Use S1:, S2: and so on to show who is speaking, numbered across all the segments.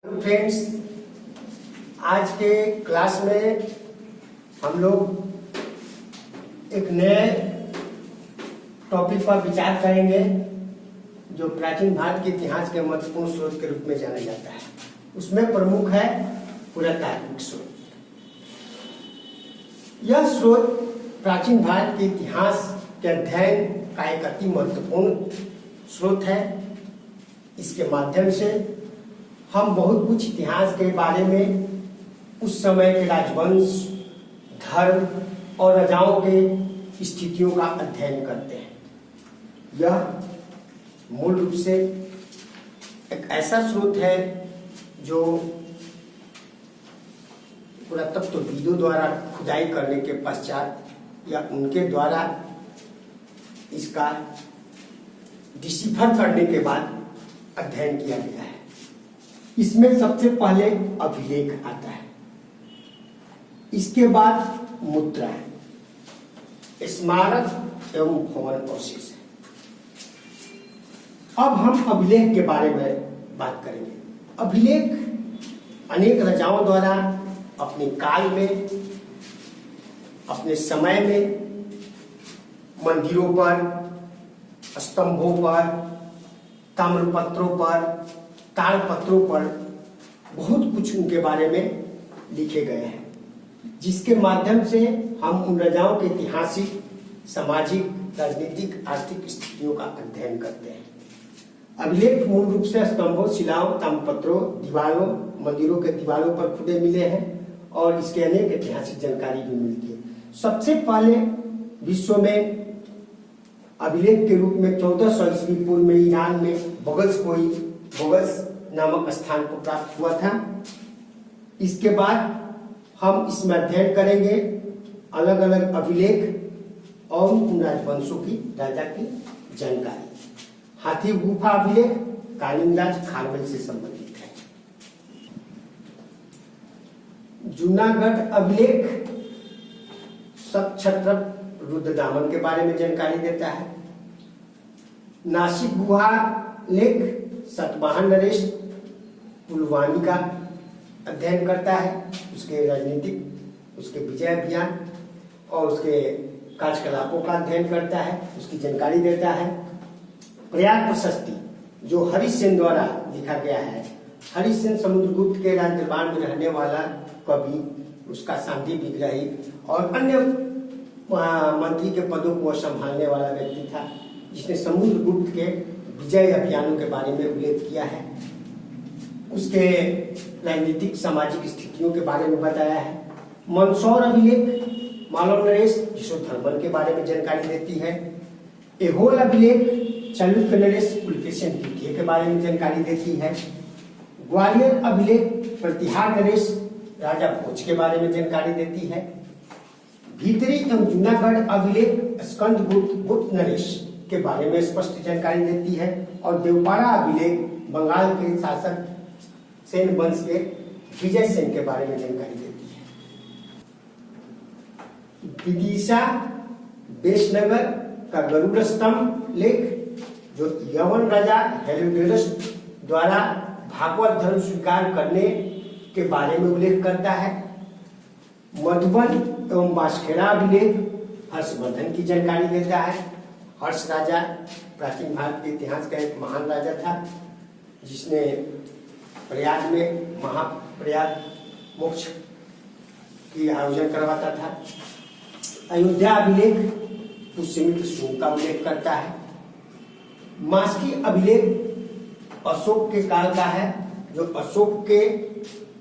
S1: Friends, आज के class में हम लोग एक नए टॉपिक पर विचार करेंगे जो प्राचीन भारत के इतिहास के महत्वपूर्ण स्रोत के रूप में जाना जाता है। उसमें प्रमुख है पुरातात्विक स्रोत। यह स्रोत प्राचीन भारत के इतिहास के अध्ययन का एक अति महत्वपूर्ण स्रोत है। इसके माध्यम से हम बहुत कुछ इतिहास के बारे में, उस समय के राजवंश, धर्म और राजाओं के स्थितियों का अध्ययन करते हैं। यह मूल रूप से एक ऐसा स्रोत है जो पुरातत्वविदों द्वारा खुदाई करने के पश्चात या उनके द्वारा इसका डिसिफर करने के बाद अध्ययन किया गया है। इसमें सबसे पहले अभिलेख आता है, इसके बाद मुद्रा, स्मारक एवं भवन अवशेष है। अब हम अभिलेख के बारे में बात करेंगे। अभिलेख अनेक राजाओं द्वारा अपने काल में, अपने समय में मंदिरों पर, स्तंभों पर, ताम्रपत्रों पर, ताड़पत्रों पर बहुत कुछ उनके बारे में लिखे गए हैं, जिसके माध्यम से हम उन राजाओं के ऐतिहासिक, सामाजिक, राजनीतिक, आर्थिक स्थितियों का अध्ययन करते हैं। अभिलेख मूल रूप से स्तंभों, शिलाओं, ताम्रपत्रों, दीवारों, मंदिरों के दीवारों पर खुदे मिले हैं और इसके अनेक ऐतिहासिक जानकारी भी मिलती है। सबसे पहले विश्व में अभिलेख के रूप में 1400 ईस्वी पूर्व में ईरान में बोगस नामक स्थान को प्राप्त हुआ था। इसके बाद हम इसमें अध्ययन करेंगे अलग अलग अभिलेख और उन राजवंशों की, राजा की जानकारी। हाथी गुफा अभिलेख कालिंगराज खारवेल से संबंधित है। जूनागढ़ अभिलेख सतछत्र रुद्रदामन के बारे में जानकारी देता है। नासिक गुहा लेख सतवाहन नरेश पुलवानी का अध्ययन करता है, उसके राजनीतिक, उसके विजय अभियान और उसके कार्यकलापों का अध्ययन करता है, उसकी जानकारी देता है। प्रयाग प्रशस्ति जो हरिसेन द्वारा लिखा गया है, हरिसेन समुद्रगुप्त के राज दरबार में रहने वाला कवि, उसका सांधी विग्रही और अन्य मंत्री के पदों को संभालने वाला व्यक्ति था, जिसने समुद्रगुप्त के विजय अभियानों के बारे में उल्लेख किया है। उसके राजनीतिक, सामाजिक स्थितियों के बारे में बताया है। मंदसौर अभिलेख मालव नरेश यशोधर्मन के बारे में जानकारी देती है। एहोल अभिलेख चालुक्य नरेश पुलकेशिन द्वितीय के बारे में जानकारी देती है। ग्वालियर अभिलेख प्रतिहार नरेश राजा भोज के बारे में जानकारी देती है। भीतरी एवं जूनागढ़ अभिलेख स्कंदगुप्त नरेश के बारे में स्पष्ट जानकारी देती है और देवपारा अभिलेख बंगाल के शासक सेन वंश के विजय सेन के बारे में जानकारी देती है। विदिशा बेशनगर का गरुड़ स्तंभ लेख जो यवन राजा हेरोडेटस द्वारा भागवत धर्म स्वीकार करने के बारे में उल्लेख करता है। मधुबन एवं बांसखेड़ा अभिलेख हर्षवर्धन की जानकारी देता है। हर्ष राजा प्राचीन भारत के इतिहास का एक महान राजा था, जिसने प्रयाग में महाप्रयाग मोक्ष की आयोजन करवाता था। अयोध्या अभिलेख पुष्यमित्र सूंग का उल्लेख करता है। मास्की अभिलेख अशोक के काल का है, जो अशोक के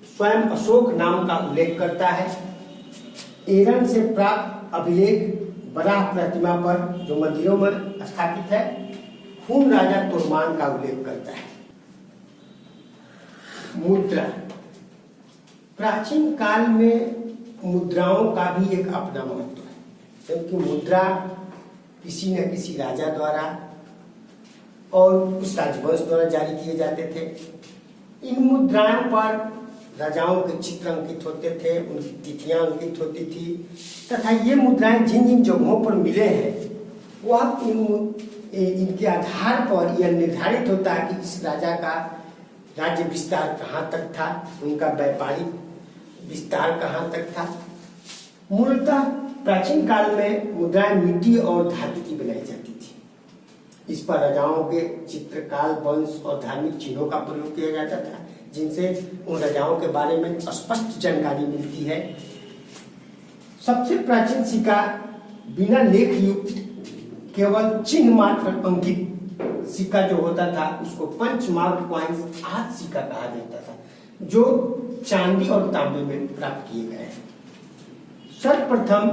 S1: स्वयं अशोक नाम का उल्लेख करता है। ईरान से प्राप्त अभिलेख बराह प्रतिमा पर जो मंदिरों में स्थापित है, खून राजा तुर्मान का उल्लेख करता है। मुद्रा, प्राचीन काल में मुद्राओं का भी एक अपना महत्व है, क्योंकि मुद्रा किसी न किसी राजा द्वारा और उस राजवंश द्वारा जारी किए जाते थे। इन मुद्राओं पर राजाओं के चित्र अंकित होते थे, उनकी तिथियां अंकित होती थी तथा ये मुद्राएं जिन जिन जगहों पर मिले हैं वह इनके आधार पर यह निर्धारित होता है कि इस राजा का राज्य विस्तार कहाँ तक था, उनका व्यापारिक विस्तार कहाँ तक था। मूलतः प्राचीन काल में मुद्राएं मिट्टी और धातु की बनाई जाती थी। इस पर राजाओं के चित्रकाल, वंश और धार्मिक चिन्हों का प्रयोग किया जाता था, जिनसे उन राजाओं के बारे में स्पष्ट जानकारी मिलती है। सबसे प्राचीन सिक्का बिना लेख युक्त केवल चिन्ह मात्र अंकित सिक्का जो होता था उसको पंचमार्क कॉइन्स आज सिक्का कहा जाता था, जो चांदी और तांबे में प्राप्त किए गए हैं। सर्वप्रथम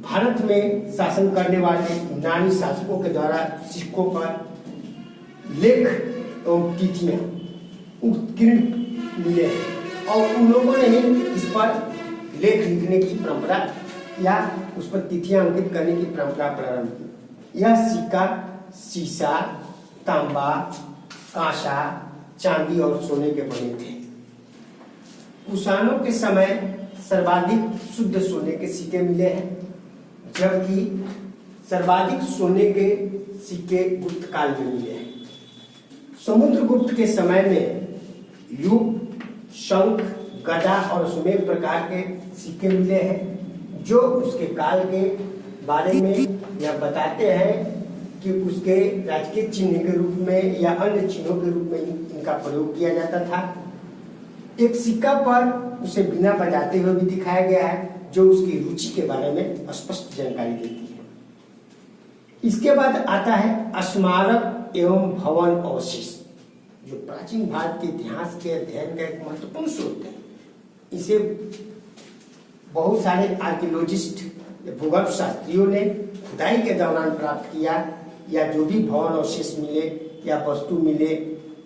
S1: भारत में शासन करने वाले यूनानी शासकों के द्वारा सिक्कों पर लेख एवं तिथियां उत्कीर्ण मिले हैं और उन लोगों ने ही इस पर लेख लिखने की परंपरा या उस पर तिथियां अंकित करने की परंपरा प्रारंभ की। यह सिक्का सीसा, तांबा, कांसा, चांदी और सोने के बने थे। कुषाणों के समय सर्वाधिक शुद्ध सोने के सिक्के मिले हैं, जबकि सर्वाधिक सोने के सिक्के गुप्त काल में मिले हैं। समुद्रगुप्त के समय में युग, शंख, गदा और सुमेर प्रकार के सिक्के मिले हैं, जो उसके काल के बारे में यह बताते हैं कि उसके राजकीय चिन्ह के रूप में या अन्य चिन्हों के रूप में इनका प्रयोग किया जाता था। एक सिक्का पर उसे बिना बजाते हुए भी दिखाया गया है, जो उसकी रुचि के बारे में स्पष्ट जानकारी देती है। इसके बाद आता है स्मारक एवं भवन अवशेष, जो प्राचीन भारत के इतिहास के अध्ययन का एक महत्वपूर्ण स्रोत है। इसे बहुत सारे आर्कियोलॉजिस्ट, भूगर्भ शास्त्रियों ने खुदाई के दौरान प्राप्त किया, या जो भी भवन अवशेष मिले या वस्तु मिले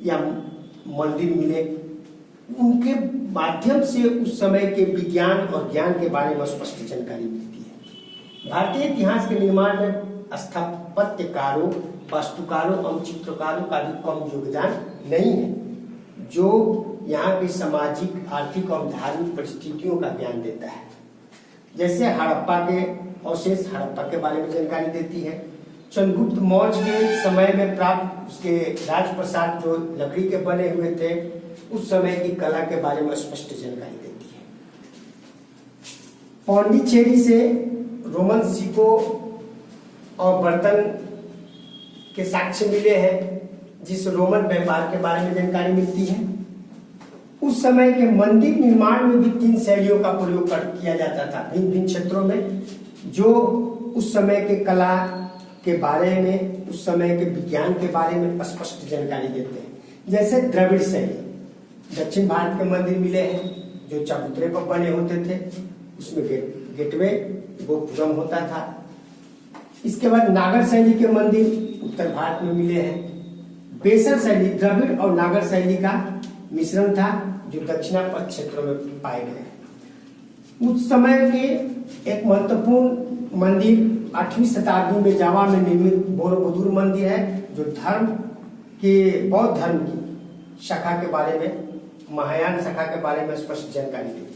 S1: या मंदिर मिले, उनके माध्यम से उस समय के विज्ञान और ज्ञान के बारे में स्पष्ट जानकारी मिलती है। भारतीय इतिहास के निर्माण में स्थापत्यकारों, वास्तुकारों एवं चित्रकारों का भी कम योगदान नहीं है, जो यहाँ की सामाजिक, आर्थिक और धार्मिक परिस्थितियों का ज्ञान देता है। जैसे हड़प्पा के अवशेष हड़प्पा के बारे में जानकारी देती है। चंद्रगुप्त मौर्य के समय में प्राप्त उसके राजप्रसाद जो लकड़ी के बने हुए थे, उस समय की कला के बारे में स्पष्ट जानकारी देती है। पौंडीचेरी से रोमन सिक्कों और बर्तन के साक्ष्य मिले हैं, जिस रोमन व्यापार के बारे में जानकारी मिलती है। उस समय के मंदिर निर्माण में भी 3 शैलियों का प्रयोग किया जाता था भिन्न भिन्न क्षेत्रों में, जो उस समय के कला के बारे में, उस समय के विज्ञान के बारे में स्पष्ट जानकारी देते हैं। जैसे द्रविड़ शैली, दक्षिण भारत के मंदिर मिले हैं जो चबूतरे पर बने होते थे, उसमें गेटवे गोपुरम होता था। इसके बाद नागर शैली के मंदिर उत्तर भारत में मिले हैं। बेसर शैली द्रविड़ और नागर शैली का मिश्रण था, जो दक्षिणापथ क्षेत्रों में पाए गए। उस समय के एक महत्वपूर्ण मंदिर 8वीं शताब्दी में जावा में निर्मित बोरोबुदुर मंदिर है, जो बौद्ध धर्म की शाखा के बारे में, महायान शाखा के बारे में स्पष्ट जानकारी देती है।